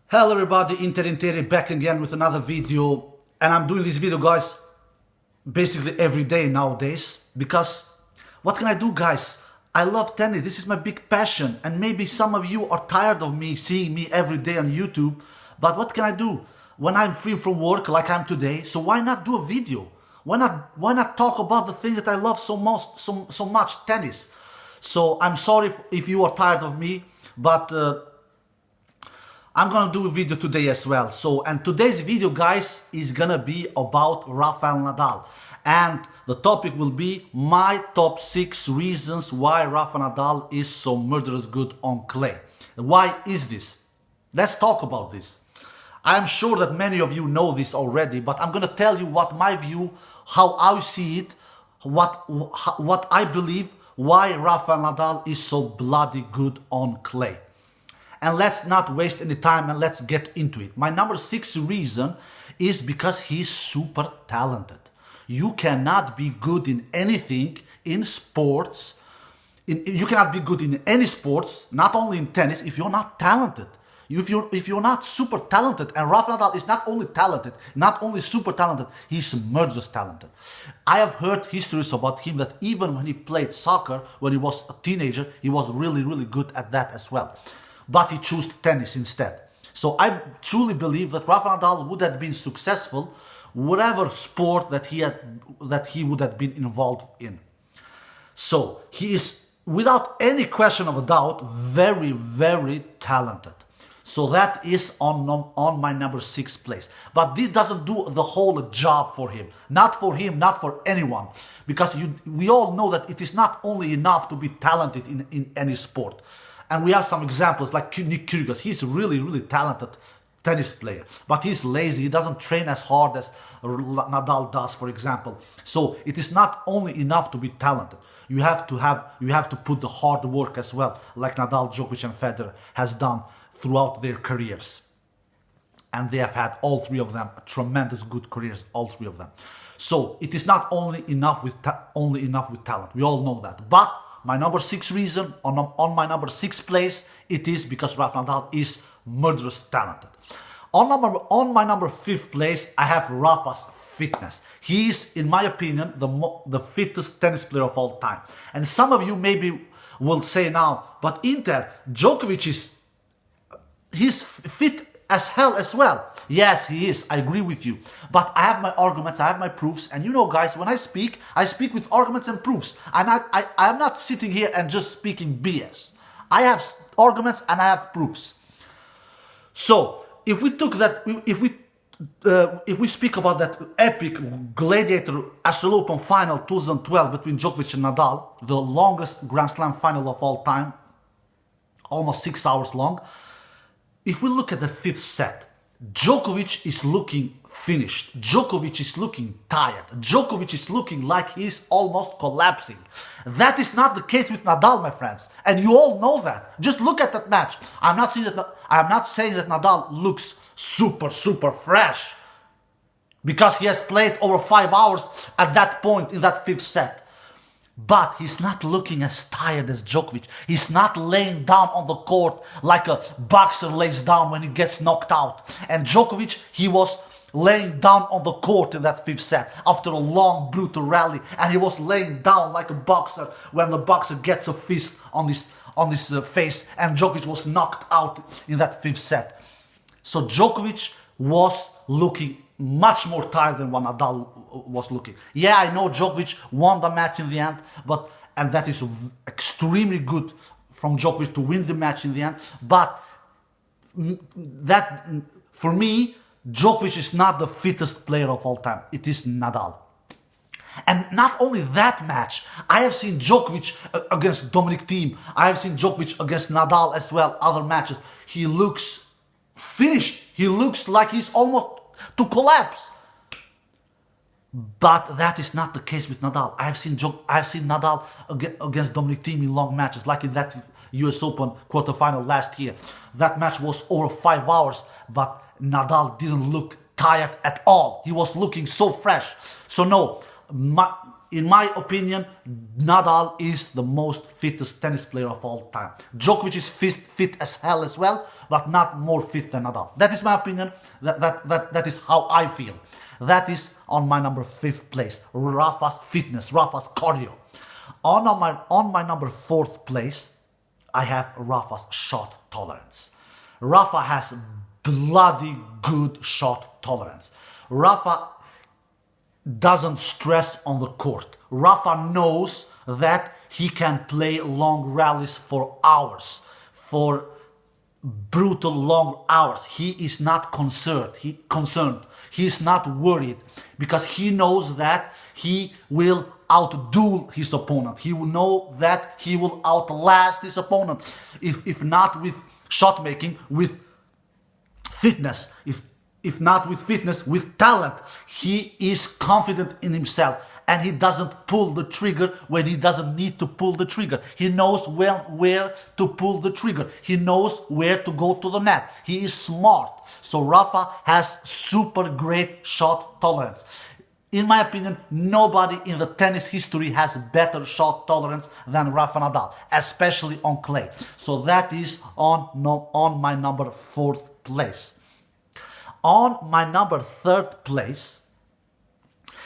Hello everybody, Inter back again with another video, and I'm doing this video, guys, basically every day nowadays, because what can I do, guys? I love tennis. This is my big passion, and maybe some of you are tired of me seeing me every day on YouTube, but what can I do when I'm free from work like I'm today? So why not do a video? Why not talk about the thing that I love so much, tennis? So I'm sorry if you are tired of me, but I'm gonna do a video today as well. And today's video, guys, is gonna be about Rafael Nadal. And the topic will be my top 6 reasons why Rafael Nadal is so murderous good on clay. Why is this? Let's talk about this. I'm sure that many of you know this already, but I'm gonna tell you what my view, how I see it, what I believe, why Rafael Nadal is so bloody good on clay. And let's not waste any time and let's get into it. My number 6 reason is because he's super talented. You cannot be good in anything in sports. You cannot be good in any sports, not only in tennis, if you're not talented. If you're not super talented, and Rafael Nadal is not only talented, not only super talented, he's murderous talented. I have heard histories about him that even when he played soccer, when he was a teenager, he was really, really good at that as well. But he chose tennis instead. So I truly believe that Rafael Nadal would have been successful whatever sport that he would have been involved in. So he is, without any question of a doubt, very, very talented. So that is on my number 6 place. But this doesn't do the whole job for him. Not for him, not for anyone. Because we all know that it is not only enough to be talented in any sport. And we have some examples like Nick Kyrgios. He's a really, really talented tennis player, but he's lazy. He doesn't train as hard as Nadal does, for example. So it is not only enough to be talented. You have to put the hard work as well, like Nadal, Djokovic, and Federer has done throughout their careers. And they have had, all 3 of them, tremendous good careers, all 3 of them. So it is not only enough with talent. We all know that. But my number 6 reason, on my number 6 place, it is because Rafael Nadal is murderous talented. On my number 5th place, I have Rafa's fitness. He is, in my opinion, the fittest tennis player of all time. And some of you maybe will say now, but Djokovic he's fit as hell as well. Yes, he is. I agree with you. But I have my arguments, I have my proofs. And you know, guys, when I speak with arguments and proofs. I'm not sitting here and just speaking BS. I have arguments and I have proofs. So, if we speak about that epic gladiator Australian Open final 2012 between Djokovic and Nadal, the longest Grand Slam final of all time, almost 6 hours long. If we look at the 5th set, Djokovic is looking finished. Djokovic is looking tired. Djokovic is looking like he's almost collapsing. That is not the case with Nadal, my friends. And you all know that. Just look at that match. I'm not saying that Nadal looks super, super fresh because he has played over 5 hours at that point in that 5th set. But he's not looking as tired as Djokovic. He's not laying down on the court like a boxer lays down when he gets knocked out. And Djokovic, he was laying down on the court in that 5th set after a long, brutal rally. And he was laying down like a boxer when the boxer gets a fist on his face. And Djokovic was knocked out in that 5th set. So Djokovic was looking much more tired than what Nadal was looking. Yeah, I know Djokovic won the match in the end, and that is extremely good from Djokovic to win the match in the end. But that, for me, Djokovic is not the fittest player of all time. It is Nadal. And not only that match, I have seen Djokovic against Dominic Thiem. I have seen Djokovic against Nadal as well, other matches. He looks finished. He looks like he's almost to collapse. But that is not the case with Nadal. I have seen Nadal against Dominic Thiem in long matches, like in that US Open quarterfinal last year. That match was over 5 hours, but Nadal didn't look tired at all. He was looking so fresh. So no, in my opinion, Nadal is the most fittest tennis player of all time. Djokovic is fit as hell as well, but not more fit than Nadal. That is my opinion. That is how I feel. That is on my number 5th place. Rafa's fitness, Rafa's cardio. On my number 4th place, I have Rafa's shot tolerance. Rafa has bloody good shot tolerance. Rafa doesn't stress on the court. Rafa knows that he can play long rallies for hours, for brutal long hours. He is not concerned. He is not worried because he knows that he will outdo his opponent. He will know that he will outlast his opponent. If not with shot making, with fitness. If not with fitness, with talent. He is confident in himself and he doesn't pull the trigger when he doesn't need to pull the trigger. He knows where to pull the trigger. He knows where to go to the net. He is smart. So Rafa has super great shot tolerance. In my opinion, nobody in the tennis history has better shot tolerance than Rafa Nadal, especially on clay. So that is on my number 4th place. On my number 3rd place,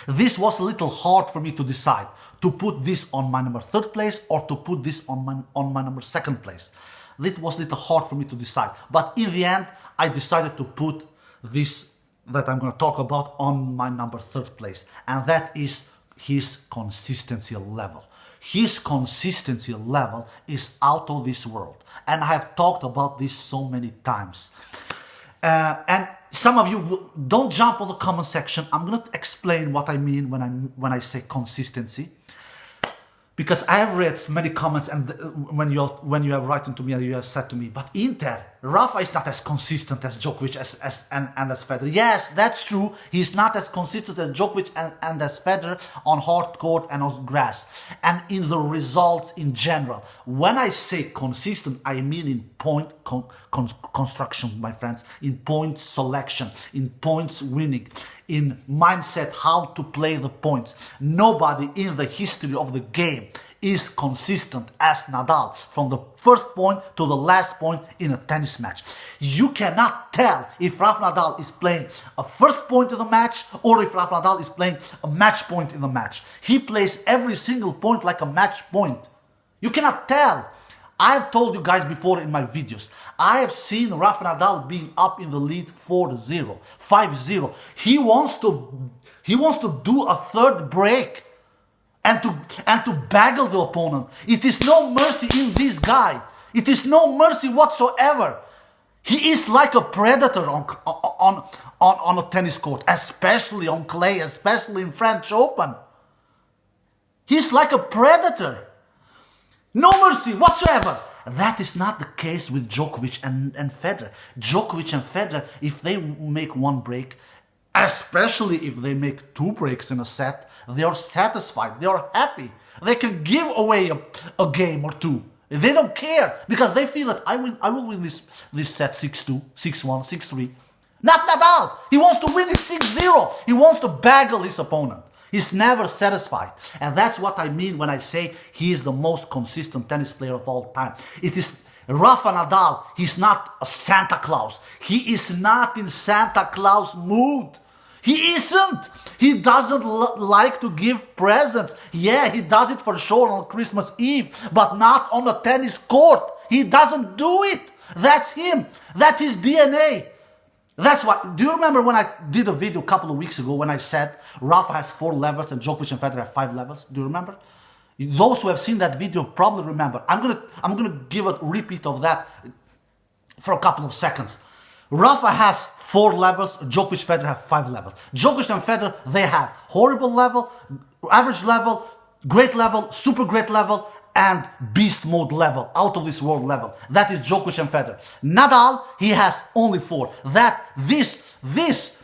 this was a little hard for me to decide to put this on my number 3rd place or to put this on my number 2nd place. This was a little hard for me to decide, but in the end, I decided to put this that I'm going to talk about on my number 3rd place, and that is his consistency level. His consistency level is out of this world, and I have talked about this so many times. And some of you don't jump on the comment section. I'm going to explain what I mean when I say consistency, because I have read many comments, and when you have written to me and you have said to me, but Inter, Rafa is not as consistent as Djokovic and as Federer. Yes, that's true. He's not as consistent as Djokovic and as Federer on hard court and on grass, and in the results in general. When I say consistent, I mean in point construction, my friends, in point selection, in points winning, in mindset, how to play the points. Nobody in the history of the game is consistent as Nadal from the first point to the last point in a tennis match. You cannot tell if Rafa Nadal is playing a first point in the match or if Rafa Nadal is playing a match point in the match. He plays every single point like a match point. You cannot tell. I've told you guys before in my videos, I have seen Rafa Nadal being up in the lead 4-0, 5-0. He wants to do a third break and to bagel the opponent. It is no mercy in this guy. It is no mercy whatsoever. He is like a predator on a tennis court, especially on clay, especially in French Open. He's like a predator. No mercy whatsoever. That is not the case with Djokovic and Federer. Djokovic and Federer, if they make one break, especially if they make 2 breaks in a set, they are satisfied, they are happy. They can give away a game or 2. They don't care because they feel that I will win this set 6-2, 6-1, 6-3. Not Nadal. He wants to win it 6-0. He wants to bagel his opponent. He's never satisfied. And that's what I mean when I say he is the most consistent tennis player of all time. It is Rafa Nadal. He's not a Santa Claus. He is not in Santa Claus mood. He isn't. He doesn't like to give presents. Yeah, he does it for sure on Christmas Eve, but not on a tennis court. He doesn't do it. That's him. That's his DNA. That's why. Do you remember when I did a video a couple of weeks ago when I said Rafa has 4 levels and Djokovic and Federer have 5 levels? Do you remember? Those who have seen that video probably remember. I'm gonna give a repeat of that for a couple of seconds. Rafa has 4 levels, Djokovic, Federer have 5 levels. Djokovic and Federer, they have horrible level, average level, great level, super great level, and beast mode level, out of this world level. That is Djokovic and Federer. Nadal, he has only 4. This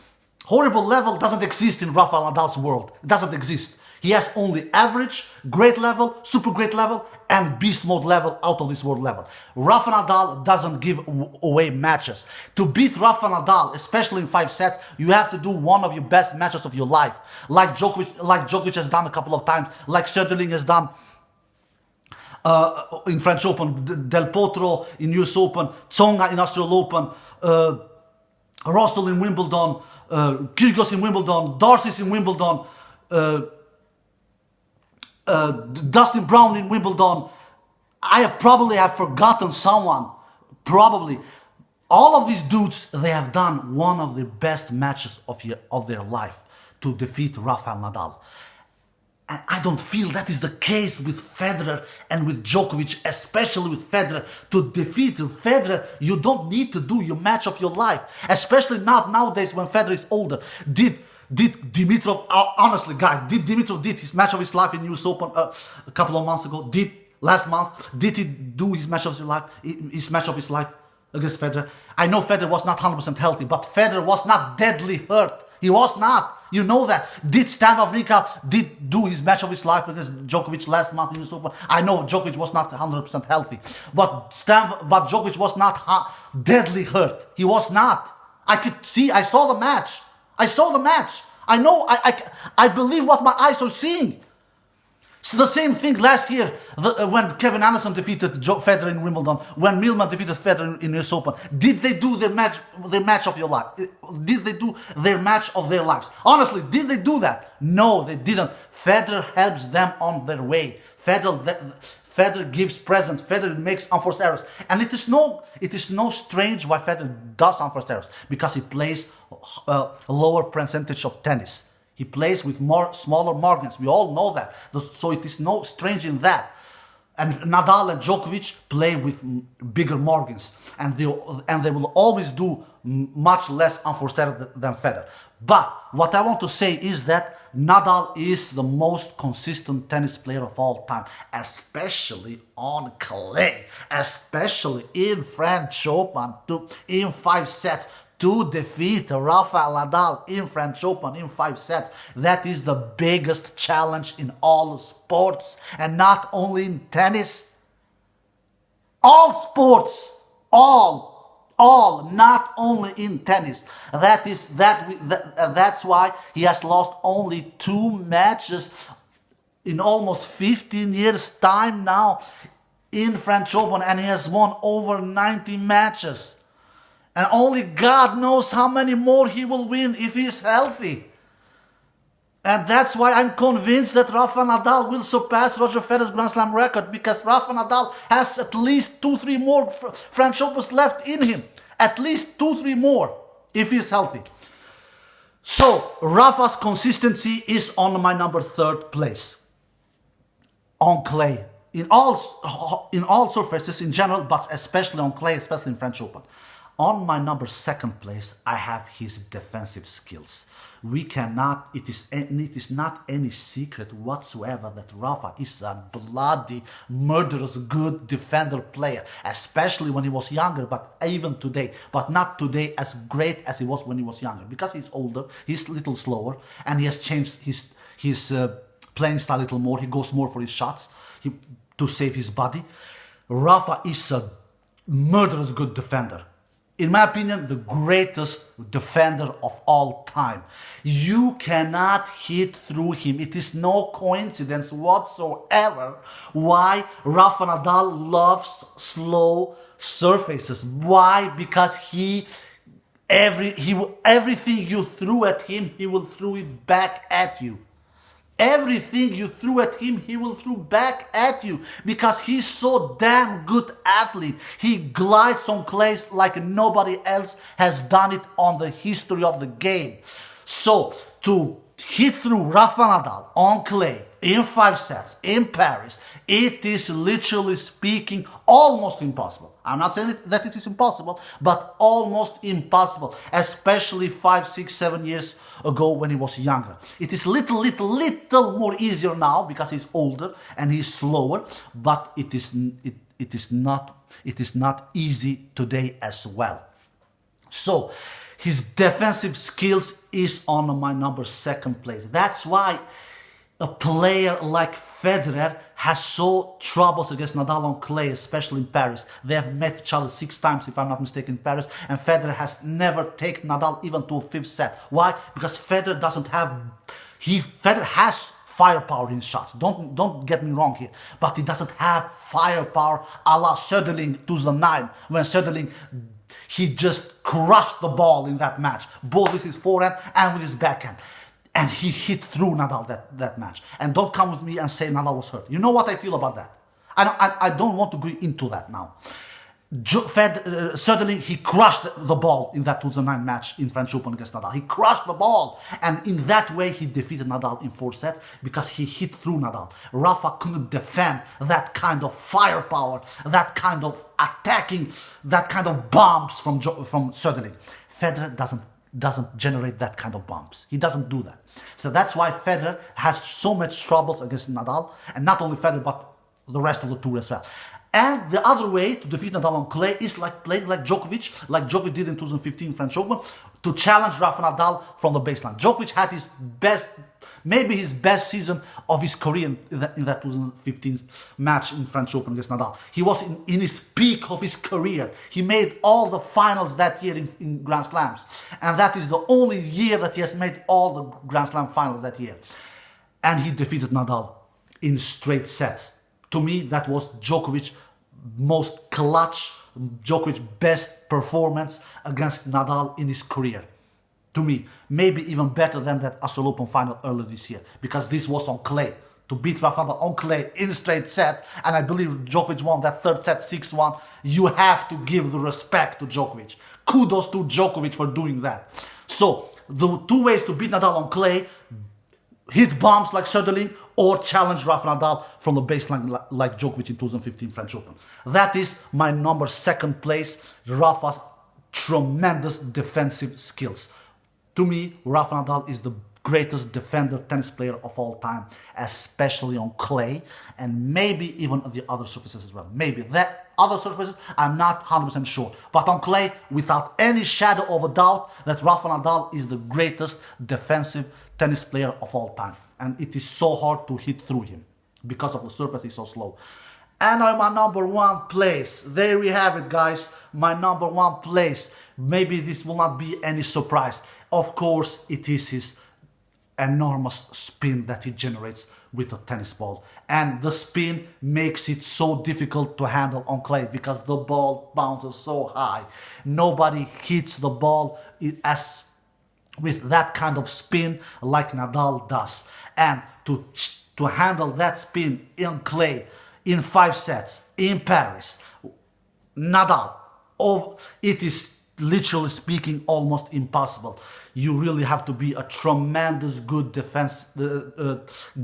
horrible level doesn't exist in Rafael Nadal's world. It doesn't exist. He has only average, great level, super great level, and beast mode level, out of this world level. Rafael Nadal doesn't give away matches. To beat Rafael Nadal, especially in 5 sets, you have to do one of your best matches of your life, like Djokovic has done a couple of times, like Söderling has done in French Open, Del Potro in US Open, Tsonga in Australian Open, Russell in Wimbledon, Kyrgios in Wimbledon, Darcy's in Wimbledon, Dustin Brown in Wimbledon. I probably have forgotten someone. Probably. All of these dudes, they have done one of the best matches of their life to defeat Rafael Nadal. And I don't feel that is the case with Federer and with Djokovic, especially with Federer. To defeat Federer, you don't need to do your match of your life, especially not nowadays when Federer is older. Did Dimitrov, honestly guys, did Dimitrov did his match of his life in US Open a couple of months ago? Last month, did he do his match of his life against Federer? I know Federer was not 100% healthy, but Federer was not deadly hurt. He was not. You know that. Did Stan Wawrinka did do his match of his life against Djokovic last month in US Open? I know Djokovic was not 100% healthy, but Djokovic was not deadly hurt. He was not. I could see. I saw the match. I know. I believe what my eyes are seeing. It's the same thing last year when Kevin Anderson defeated Federer in Wimbledon, when Millman defeated Federer in US Open. Did they do their match of your life? Did they do their match of their lives? Honestly, did they do that? No, they didn't. Federer helps them on their way. Federer gives presents. Federer makes unforced errors, and it is no strange why Federer does unforced errors, because he plays a lower percentage of tennis. He plays with smaller margins. We all know that. So it is no strange in that. And Nadal and Djokovic play with bigger margins, and they will always do much less unforced error than Federer. But what I want to say is that Nadal is the most consistent tennis player of all time, especially on clay, especially in French Open, in 5 sets. To defeat Rafael Nadal in French Open in 5 sets. That is the biggest challenge in all sports, and not only in tennis. All sports, all, not only in tennis. That's why he has lost only 2 matches in almost 15 years' time now in French Open, and he has won over 90 matches. And only God knows how many more he will win if he is healthy. And that's why I'm convinced that Rafael Nadal will surpass Roger Federer's Grand Slam record, because Rafael Nadal has at least 2-3 more French Opens left in him. At least 2-3 more if he is healthy. So, Rafa's consistency is on my number 3rd place. On clay. In all surfaces in general, but especially on clay, especially in French Open. On my number 2nd place, I have his defensive skills. It is not any secret whatsoever that Rafa is a bloody, murderous, good defender player, especially when he was younger, but even today. But not today as great as he was when he was younger, because he's older, he's a little slower, and he has changed his playing style a little more. He goes more for his shots to save his body. Rafa is a murderous good defender. In my opinion, the greatest defender of all time. You cannot hit through him. It is no coincidence whatsoever why Rafa Nadal loves slow surfaces. Why? Because everything you threw at him, he will throw it back at you. Everything you threw at him, he will throw back at you, because he's so damn good athlete. He glides on clays like nobody else has done it on the history of the game. So to hit through Rafa Nadal on clay in 5 sets in Paris, it is literally speaking almost impossible. I'm not saying that it is impossible, but almost impossible, especially 5, 6, 7 years ago when he was younger. It is little more easier now because he's older and he's slower, but it is not easy today as well. So his defensive skills is on my number 2nd place. That's why a player like Federer has so troubles against Nadal on clay, especially in Paris. They have met each other 6 times, if I'm not mistaken, in Paris, and Federer has never taken Nadal even to a 5th set. Why? Because Federer doesn't have... Federer has firepower in shots. Don't get me wrong here, but he doesn't have firepower a la Söderling 2009, when Söderling, he just crushed the ball in that match, both with his forehand and with his backhand. And he hit through Nadal that match. And don't come with me and say Nadal was hurt. You know what I feel about that? I don't want to go into that now. Certainly, he crushed the ball in that 2009 match in French Open against Nadal. He crushed the ball. And in that way, he defeated Nadal in 4 sets because he hit through Nadal. Rafa couldn't defend that kind of firepower, that kind of attacking, that kind of bombs from Söderling. Federer doesn't generate that kind of bombs. He doesn't do that. So that's why Federer has so much troubles against Nadal, and not only Federer, but the rest of the tour as well. And the other way to defeat Nadal on clay is like playing like Djokovic did in 2015 French Open, to challenge Rafael Nadal from the baseline. Djokovic had his best, maybe his best season of his career in that 2015 match in French Open against Nadal. He was in his peak of his career. He made all the finals that year in Grand Slams. And that is the only year that he has made all the Grand Slam finals that year. And he defeated Nadal in straight sets. To me, that was Djokovic's most clutch, Djokovic's best performance against Nadal in his career. To me, maybe even better than that Australian Open final earlier this year, because this was on clay. To beat Rafael Nadal on clay in straight sets, and I believe Djokovic won that 3rd set 6-1, you have to give the respect to Djokovic. Kudos to Djokovic for doing that. So, the 2 ways to beat Nadal on clay: hit bombs like Söderling, or challenge Rafael Nadal from the baseline like Djokovic in 2015 French Open. That is my number 2nd place, Rafa's tremendous defensive skills. To me, Rafael Nadal is the greatest defender tennis player of all time, especially on clay, and maybe even on the other surfaces as well. Maybe that other surfaces, I'm not 100% sure. But on clay, without any shadow of a doubt, that Rafael Nadal is the greatest defensive tennis player of all time. And it is so hard to hit through him because of the surface is so slow. And I'm my number 1 place. There we have it, guys. My number 1 place. Maybe this will not be any surprise. Of course, it is his enormous spin that he generates with a tennis ball. And the spin makes it so difficult to handle on clay because the ball bounces so high. Nobody hits the ball with that kind of spin like Nadal does. And to handle that spin in clay in 5 sets in Paris, Nadal, it is literally speaking almost impossible. You really have to be a tremendous good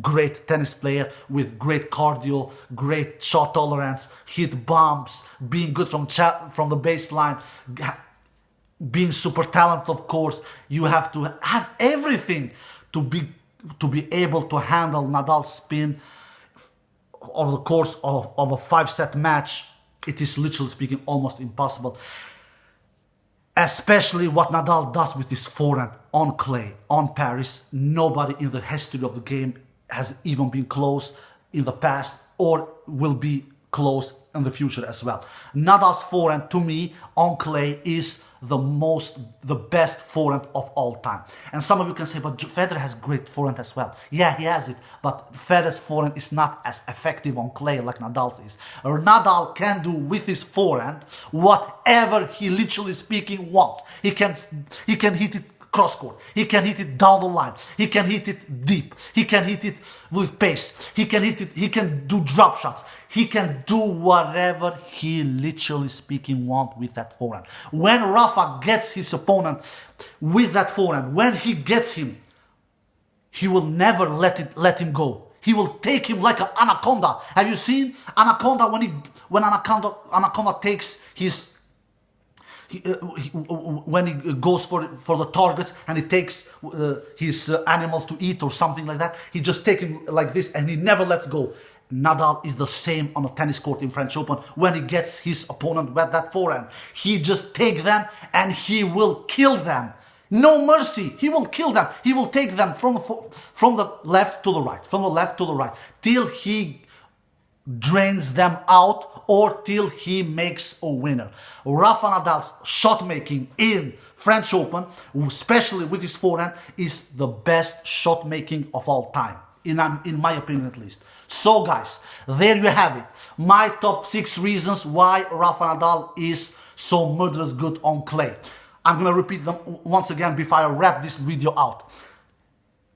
great tennis player with great cardio, great shot tolerance, hit bombs, being good from the baseline, being super talented, of course. You have to have everything to be able to handle Nadal's spin over the course of a 5-set match. It is literally speaking almost impossible. Especially what Nadal does with his forehand on clay, on Paris. Nobody in the history of the game has even been close in the past or will be close in the future as well. Nadal's forehand, to me, on clay is the best forehand of all time. And some of you can say, but Federer has great forehand as well. Yeah, he has it, but Federer's forehand is not as effective on clay like Nadal's is. Or Nadal can do with his forehand whatever he literally speaking wants. He can hit it cross court. He can hit it down the line. He can hit it deep. He can hit it with pace. He can hit it. He can do drop shots. He can do whatever he literally speaking want with that forehand. When Rafa gets his opponent with that forehand, when he gets him, he will never let him go. He will take him like an anaconda. Have you seen anaconda when anaconda takes his when he goes for the targets and he takes his animals to eat or something like that, he just takes him like this and he never lets go. Nadal is the same on a tennis court in French Open. When he gets his opponent with that forehand, he just takes them and he will kill them. No mercy. He will kill them. He will take them from the left to the right, from the left to the right, till he drains them out or till he makes a winner. Rafa Nadal's shot making in French Open, especially with his forehand, is the best shot making of all time. In my opinion at least. So guys, there you have it. My top 6 reasons why Rafa Nadal is so murderous good on clay. I'm gonna repeat them once again before I wrap this video out.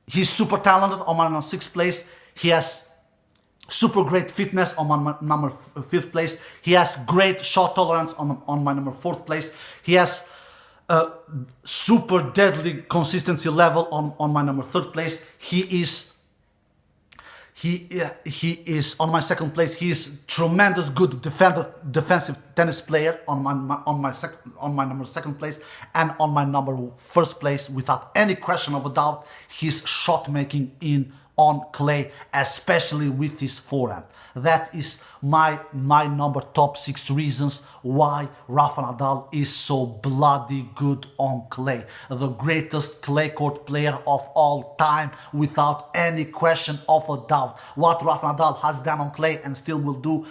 He's super talented on my number 6th place. He has super great fitness on my number 5th place. He has great shot tolerance on my number 4th place. He has super deadly consistency level on my number 3rd place. He is on my 2nd place. He is tremendous good defensive tennis player on my number 2nd place, and on my number 1st place, without any question of a doubt, his shot making on clay, especially with his forehand. That is my number top 6 reasons why Rafa Nadal is so bloody good on clay. The greatest clay court player of all time, without any question of a doubt. What Rafa Nadal has done on clay and still will do,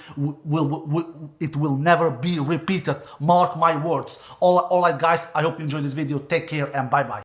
it will never be repeated. Mark my words. All right guys, I hope you enjoyed this video. Take care and bye bye.